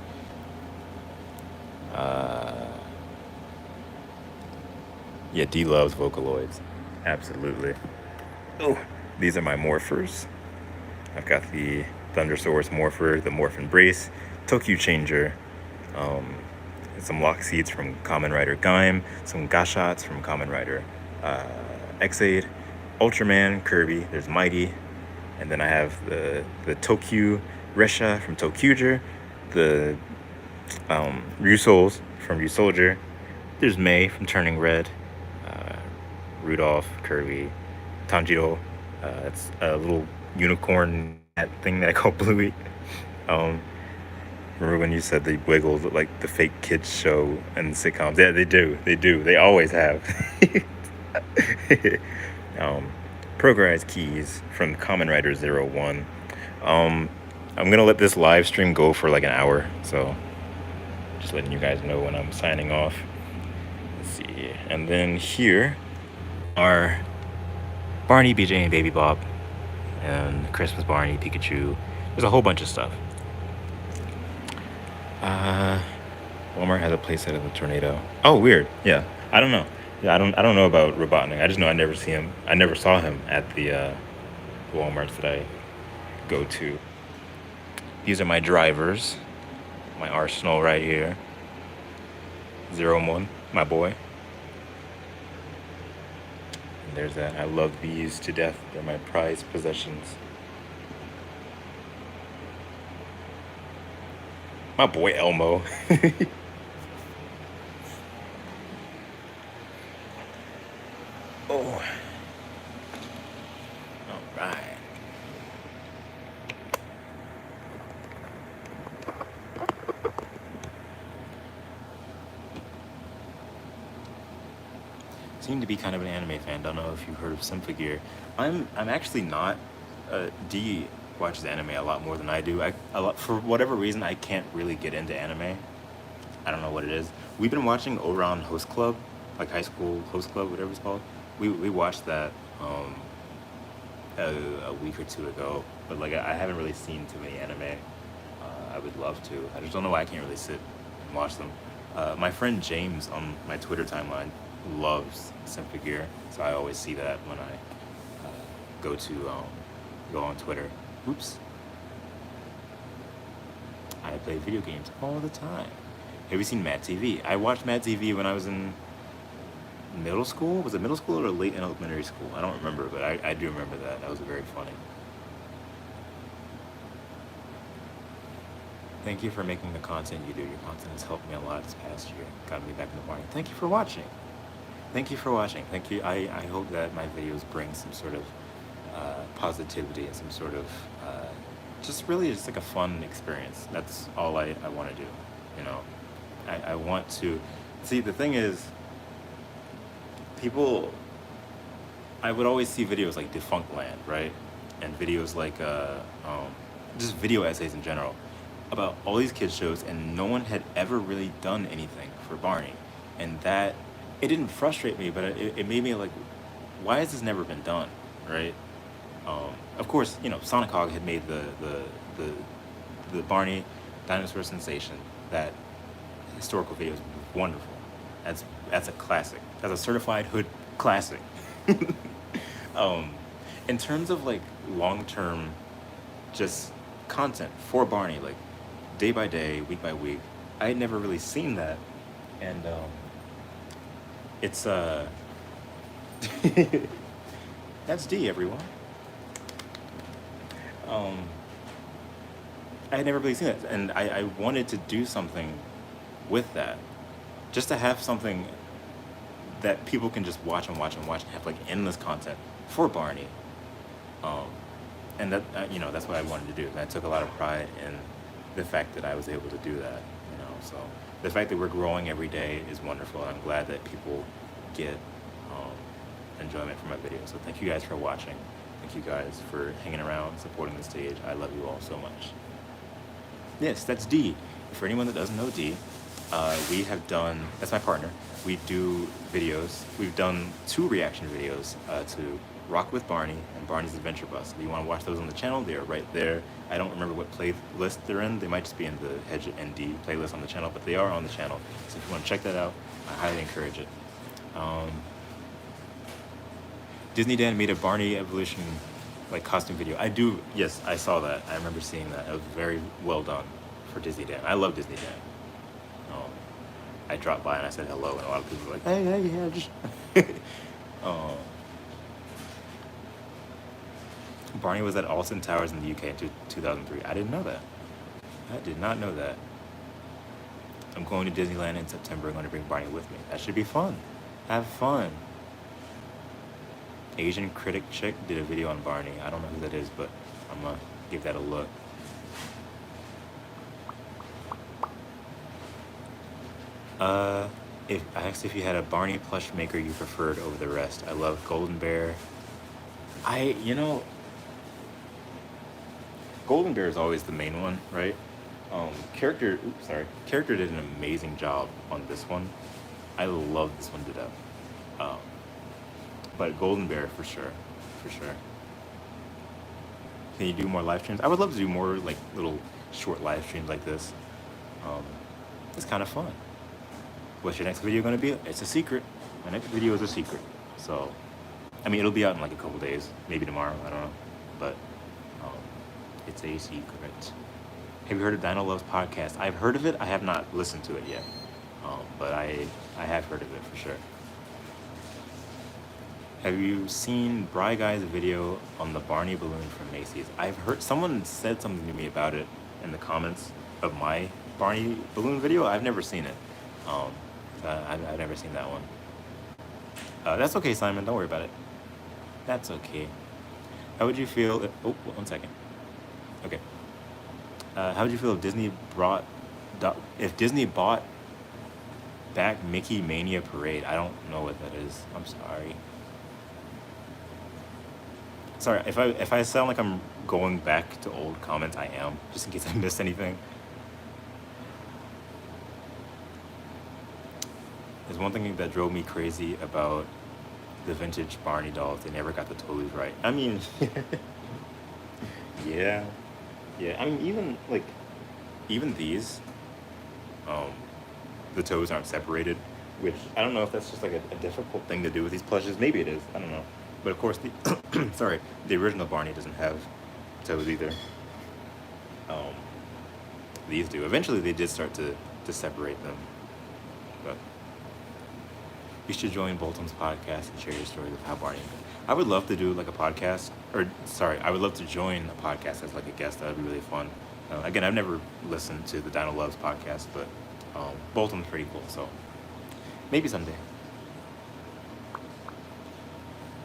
Yeah, D loves Vocaloids. Absolutely. Oh, these are my morphers. I've got the Thundersaurus Morpher, the Morphin Brace, Tokyo Changer, some Lock Seeds from Kamen Rider Gaim, some Gashots from Kamen Rider X-Aid, Ultraman, Kirby, there's Mighty, and then I have the Tokyo Resha from Tokyuger, the Ryu Souls from Ryu Soldier, there's May from Turning Red, Rudolph, Kirby, Tanjiro, it's a little unicorn hat thing that I call Bluey. Remember when you said they wiggle like the fake kids show and sitcoms? Yeah, they do. They always have. Progrise keys from Kamen Rider 01. I'm gonna let this live stream go for like an hour, so just letting you guys know when I'm signing off. Let's see, and then here are Barney, BJ, and Baby Bob, and Christmas Barney, Pikachu. There's a whole bunch of stuff. Walmart has a playset of the tornado. Oh, weird. Yeah, I don't know. Yeah, I don't know about Robotnik. I just know I never saw him at the Walmarts that I go to. These are my drivers. My arsenal right here. 01, my boy. And there's that. I love these to death. They're my prized possessions. My boy Elmo. Oh. All right. Seem to be kind of an anime fan. Don't know if you've heard of Symphogear. I'm actually not. D watches anime a lot more than I do. For whatever reason, I can't really get into anime. I don't know what it is. We've been watching Ouran Host Club, like high school host club, whatever it's called. We watched that a week or two ago, but like I haven't really seen too many anime. I would love to. I just don't know why I can't really sit and watch them. My friend James on my Twitter timeline loves Symphogear, so I always see that when I go on Twitter. Oops. I play video games all the time. Have you seen Mad TV? I watched Mad TV when I was in middle school. Was it middle school or late elementary school? I don't remember, but I do remember that. That was very funny. Thank you for making the content you do. Your content has helped me a lot this past year. Got me back in the Barney. Thank you for watching. Thank you for watching. Thank you. I hope that my videos bring some sort of positivity and some sort of just really just like a fun experience. That's all I want to do. You know, I want to see. The thing is, people, I would always see videos like Defunct Land, right? And videos like just video essays in general about all these kids shows, and no one had ever really done anything for Barney. And that, it didn't frustrate me, but it made me like, why has this never been done, right? Of course, you know, Sonic Hog had made the Barney Dinosaur Sensation. That historical video is wonderful. That's a classic. That's a certified hood classic. In terms of like long-term just content for Barney, like day by day, week by week, I had never really seen that. And it's that's D, everyone. I had never really seen it, and I wanted to do something with that, just to have something that people can just watch and watch and watch and have like endless content for Barney. And that you know, that's what I wanted to do. And I took a lot of pride in the fact that I was able to do that. You know, so the fact that we're growing every day is wonderful. And I'm glad that people get enjoyment from my videos. So thank you guys for watching. Thank you guys for hanging around, supporting the stage. I love you all so much. Yes, that's D. For anyone that doesn't know D, we have done, that's my partner, we do videos. We've done 2 reaction videos to Rock with Barney and Barney's Adventure Bus. If you want to watch those on the channel, they are right there. I don't remember what playlist they're in. They might just be in the Hedge ND playlist on the channel, but they are on the channel. So if you want to check that out, I highly encourage it. Disney Dan made a Barney Evolution like costume video. I do, yes, I saw that. I remember seeing that. It was very well done for Disney Dan. I love Disney Dan. I dropped by and I said hello, and a lot of people were like, hey, yeah, just. Barney was at Alton Towers in the UK in 2003. I didn't know that. I did not know that. I'm going to Disneyland in September. I'm going to bring Barney with me. That should be fun. Have fun. Asian Critic Chick did a video on Barney. I don't know who that is, but I'm going to give that a look. If I asked if you had a Barney plush maker you preferred over the rest. I love Golden Bear. Golden Bear is always the main one, right? Character did an amazing job on this one. I love this one to death. But Golden Bear for sure. Can you do more live streams? I would love to do more like little short live streams like this. It's kind of fun. What's your next video going to be? It's a secret. My next video is a secret. So, I mean, it'll be out in like a couple days, maybe tomorrow. I don't know, but it's a secret. Have you heard of Dino Loves podcast? I've heard of it. I have not listened to it yet, but I have heard of it for sure. Have you seen Bry Guy's video on the Barney balloon from Macy's? I've heard someone said something to me about it in the comments of my Barney balloon video. I've never seen it. I've never seen that one. That's okay, Simon. Don't worry about it. That's okay. How would you feel if... Oh, 1 second. Okay. How would you feel if Disney bought back Mickey Mania Parade? I don't know what that is. I'm sorry. Sorry, if I sound like I'm going back to old comments, I am, just in case I missed anything. There's one thing that drove me crazy about the vintage Barney dolls. They never got the toes right. I mean, yeah. I mean, even these, the toes aren't separated, which I don't know if that's just like a difficult thing to do with these plushes. Maybe it is. I don't know. But of course, the original Barney doesn't have toes either. These do. Eventually, they did start to separate them. But you should join Bolton's podcast and share your stories of how Barney. I would love to do like a podcast, I would love to join a podcast as like a guest. That would be really fun. Again, I've never listened to the Dino Loves podcast, but both of them are pretty cool. So maybe someday.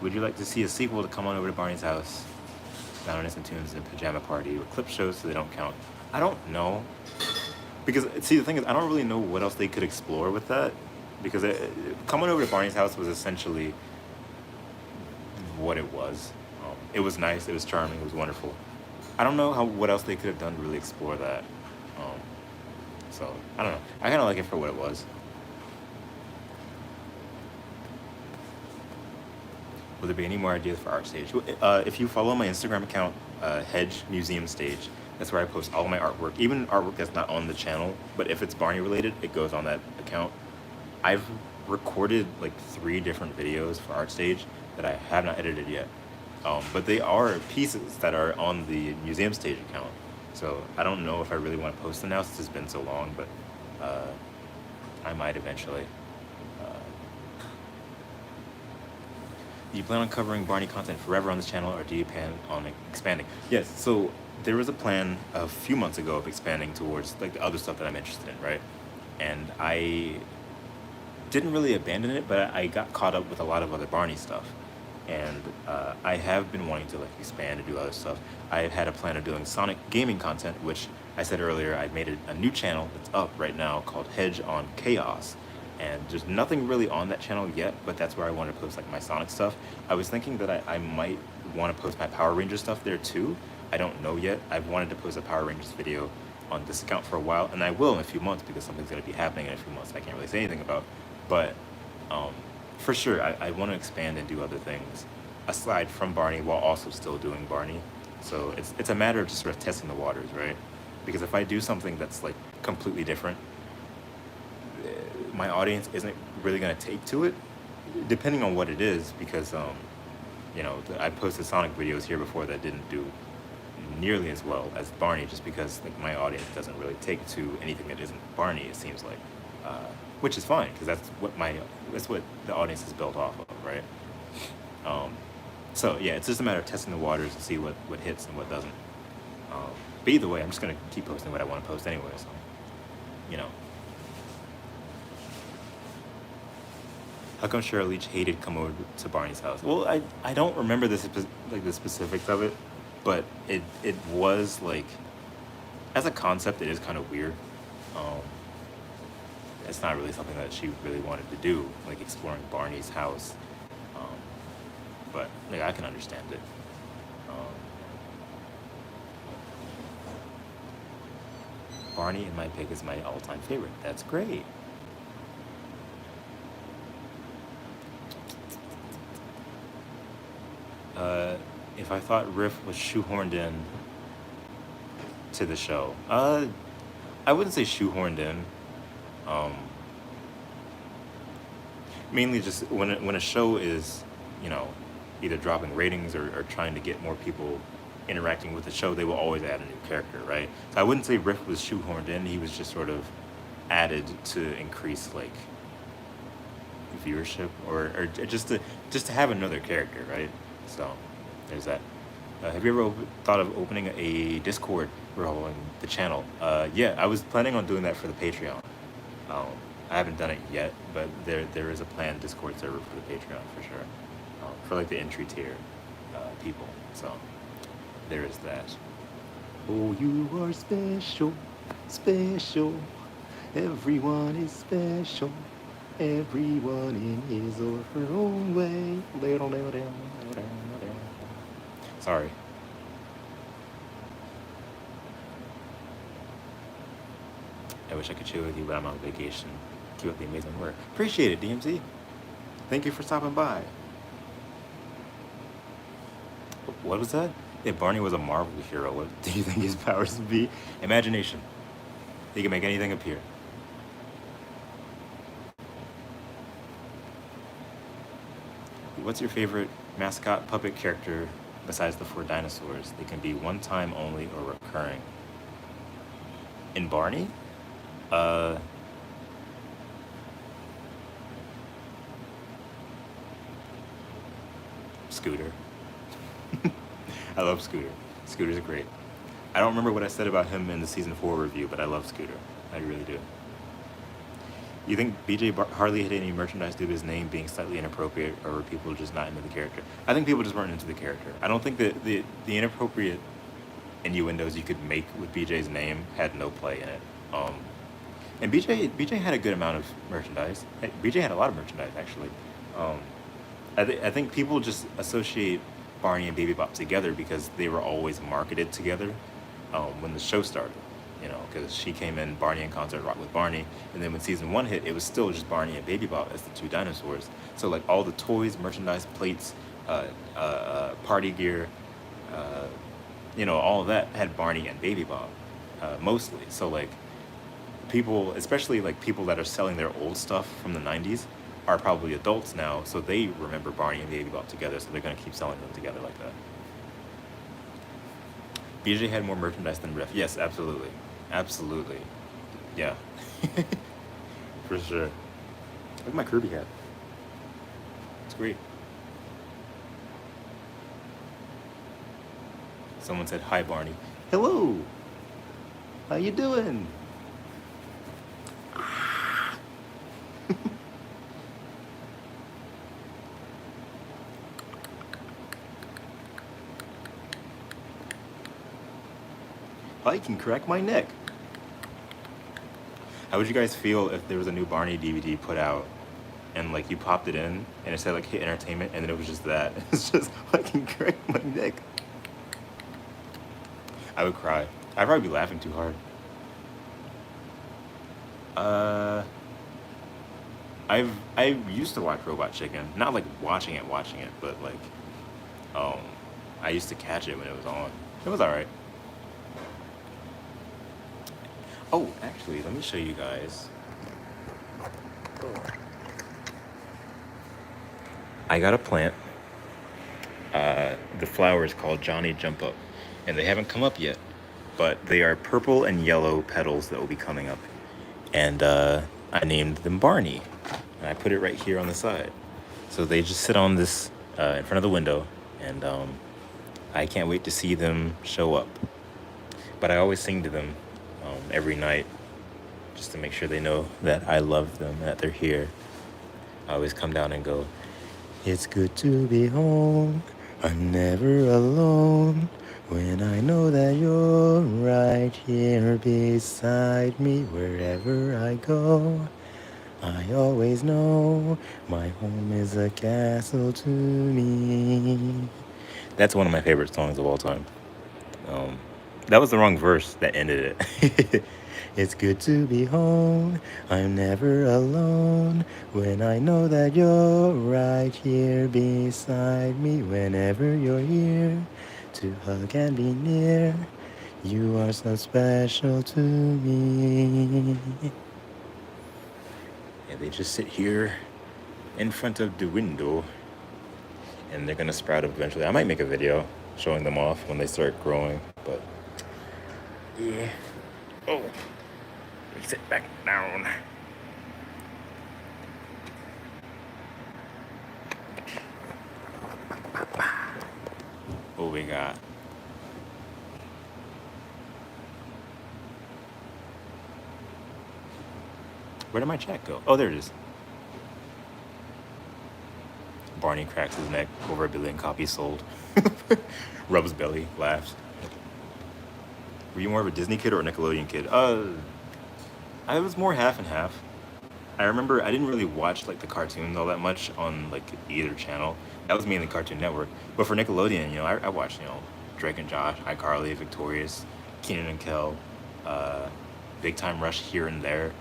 Would you like to see a sequel to Come On Over to Barney's House? Dino Innocent Tunes and Pajama Party with clip shows so they don't count? I don't know. Because, see, the thing is, I don't really know what else they could explore with that. Because Come On Over to Barney's House was essentially what it was. It was nice, it was charming, it was wonderful. I don't know what else they could have done to really explore that. So, I don't know. I kind of like it for what it was. Will there be any more ideas for art stage? If you follow my Instagram account, Hedge Museum Stage, that's where I post all my artwork, even artwork that's not on the channel, but if it's Barney related, it goes on that account. I've recorded like 3 different videos for art stage that I have not edited yet. But they are pieces that are on the Museum Stage account. So I don't know if I really want to post them now since it's been so long, but I might eventually. Do you plan on covering Barney content forever on this channel, or do you plan on expanding? Yes, so there was a plan a few months ago of expanding towards like the other stuff that I'm interested in, right? And I didn't really abandon it, but I got caught up with a lot of other Barney stuff. And I have been wanting to like expand and do other stuff. I had a plan of doing Sonic gaming content, which I said earlier, I made a new channel that's up right now called Hedge on Chaos. And there's nothing really on that channel yet, but that's where I want to post like my Sonic stuff. I was thinking that I might want to post my Power Rangers stuff there too. I don't know yet. I've wanted to post a Power Rangers video on this account for a while, and I will in a few months because something's going to be happening in a few months I can't really say anything about. But for sure, I want to expand and do other things aside from Barney while also still doing Barney. So it's a matter of just sort of testing the waters, right? Because if I do something that's like completely different, my audience isn't really going to take to it, depending on what it is, because you know, I posted Sonic videos here before that didn't do nearly as well as Barney, just because like my audience doesn't really take to anything that isn't Barney, it seems like, which is fine because that's what the audience is built off of, right? So yeah, it's just a matter of testing the waters to see what hits and what doesn't. But either way, I'm just gonna keep posting what I want to post anyway, so you know. How come Cheryl Leach hated Come Over to Barney's House? Well, I don't remember the specifics of it, but it was like, as a concept, it is kind of weird. It's not really something that she really wanted to do, like exploring Barney's house. But like I can understand it. Barney in my pick is my all-time favorite. That's great. If I thought Riff was shoehorned in to the show, I wouldn't say shoehorned in. Mainly just when a show is, you know, either dropping ratings or trying to get more people interacting with the show, they will always add a new character, right? So I wouldn't say Riff was shoehorned in. He was just sort of added to increase like viewership or just to have another character, right? So there's that. Have you ever thought of opening a Discord for the channel? Yeah, I was planning on doing that for the Patreon. I haven't done it yet, but there is a planned Discord server for the Patreon for sure, for like the entry tier people. So there is that. Oh, you are special, special. Everyone is special. Everyone in his or her own way. Sorry. I wish I could chill with you, but I'm on vacation. Keep up the amazing work. Appreciate it, DMZ. Thank you for stopping by. What was that? If Barney was a Marvel hero, what do you think his powers would be? Imagination. He can make anything appear. What's your favorite mascot puppet character besides the 4 dinosaurs? They can be one time only or recurring. In Barney? Scooter. I love Scooter. Scooters are great. I don't remember what I said about him in the season 4 review, but I love Scooter. I really do. You think BJ hardly had any merchandise due to his name being slightly inappropriate, or were people just not into the character? I think people just weren't into the character. I don't think that the inappropriate innuendos you could make with BJ's name had no play in it. And BJ had a good amount of merchandise. BJ had a lot of merchandise, actually. I think people just associate Barney and Baby Bop together because they were always marketed together when the show started. You know, because she came in Barney in Concert Rock with Barney, and then when season 1 hit, it was still just Barney and Baby Bop as the two dinosaurs. So like all the toys, merchandise, plates, party gear, you know, all of that had Barney and Baby Bop mostly. So like people, especially like people that are selling their old stuff from the 90s, are probably adults now, so they remember Barney and Baby Bop together, so they're gonna keep selling them together like that. BJ had more merchandise than Riff. Yes, absolutely. Absolutely. Yeah. For sure. Look at my Kirby hat. It's great. Someone said, hi, Barney. Hello. How you doing? I can crack my neck. How would you guys feel if there was a new Barney DVD put out and like you popped it in and it said like hit entertainment and then it was just that? It's just I can crack my neck. I would cry. I'd probably be laughing too hard. I used to watch Robot Chicken, not like watching it, but like I used to catch it when it was on. It was alright. Oh, actually, let me show you guys. I got a plant. The flower is called Johnny Jump Up, and they haven't come up yet, but they are purple and yellow petals that will be coming up. And I named them Barney, and I put it right here on the side. So they just sit on this in front of the window, and I can't wait to see them show up. But I always sing to them every night, just to make sure they know that I love them, that they're here. I always come down and go, it's good to be home, I'm never alone, when I know that you're right here beside me, wherever I go. I always know my home is a castle to me. That's one of my favorite songs of all time. That was the wrong verse that ended it. It's good to be home, I'm never alone, when I know that you're right here beside me, whenever you're here, to hug and be near, you are so special to me. And they just sit here in front of the window, and they're gonna sprout up eventually. I might make a video showing them off when they start growing, but yeah. Oh, let me sit back down. What we got? Where did my chat go? Oh, there it is. Barney cracks his neck, over 1 billion copies sold. Rubs belly, laughs. Were you more of a Disney kid or a Nickelodeon kid? I was more half and half. I remember I didn't really watch like the cartoons all that much on like either channel. That was mainly Cartoon Network. But for Nickelodeon, you know, I watched, you know, Drake and Josh, iCarly, Victorious, Keenan and Kel, Big Time Rush here and there.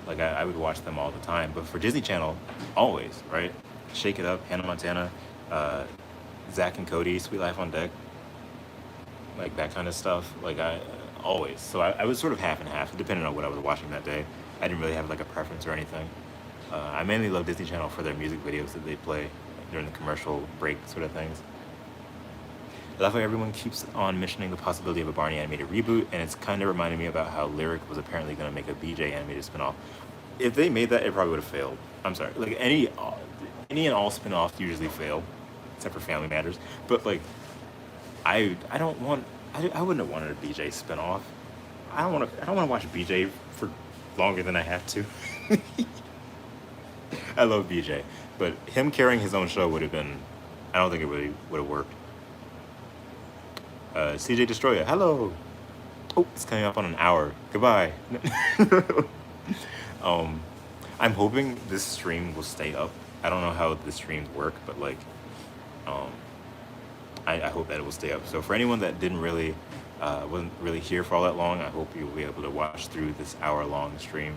Like I would watch them all the time. But for Disney Channel, always, right? Shake It Up, Hannah Montana, Zach and Cody, Sweet Life on Deck, like that kind of stuff. Like always. So I was sort of half and half, depending on what I was watching that day. I didn't really have like a preference or anything. I mainly love Disney Channel for their music videos that they play during the commercial break sort of things. I love how everyone keeps on mentioning the possibility of a Barney animated reboot, and it's kind of reminded me about how Lyric was apparently going to make a BJ animated spinoff. If they made that, it probably would have failed. I'm sorry. Like any and all spinoffs usually fail, except for Family Matters. But like, I don't want I wouldn't have wanted a BJ spinoff. I don't want to watch BJ for longer than I have to. I love BJ, but him carrying his own show would have been. I don't think it really would have worked. CJ Destroyer, hello. Oh, it's coming up on an hour. Goodbye. I'm hoping this stream will stay up. I don't know how the streams work, but like, I hope that it will stay up. So for anyone that wasn't really here for all that long, I hope you'll be able to watch through this hour-long stream.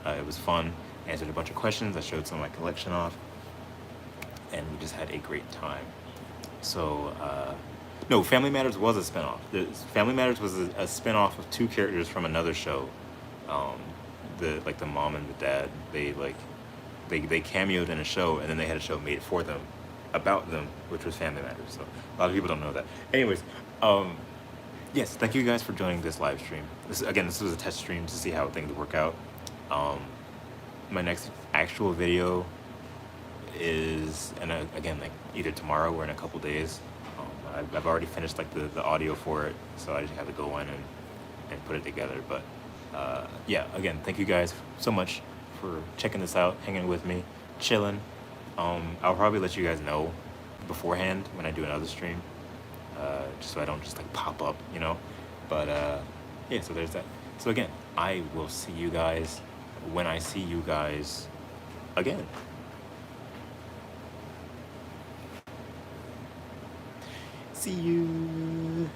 It was fun. Answered a bunch of questions. I showed some of my collection off, and we just had a great time. So, no, Family Matters was a spinoff. Family Matters was a spinoff of 2 characters from another show. The mom and the dad, they cameoed in a show, and then they had a show made for them, about them, which was Family Matters. So a lot of people don't know that. Anyways, yes, thank you guys for joining this live stream. This was a test stream to see how things work out. My next actual video is, again, like either tomorrow or in a couple days. I've already finished like the audio for it, so I just have to go in and put it together. But yeah, again, thank you guys so much for checking this out, hanging with me, chilling. I'll probably let you guys know beforehand when I do another stream, just so I don't just like pop up, you know. But yeah, so there's that. So again, I will see you guys when I see you guys again. See you.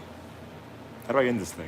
How do I end this thing?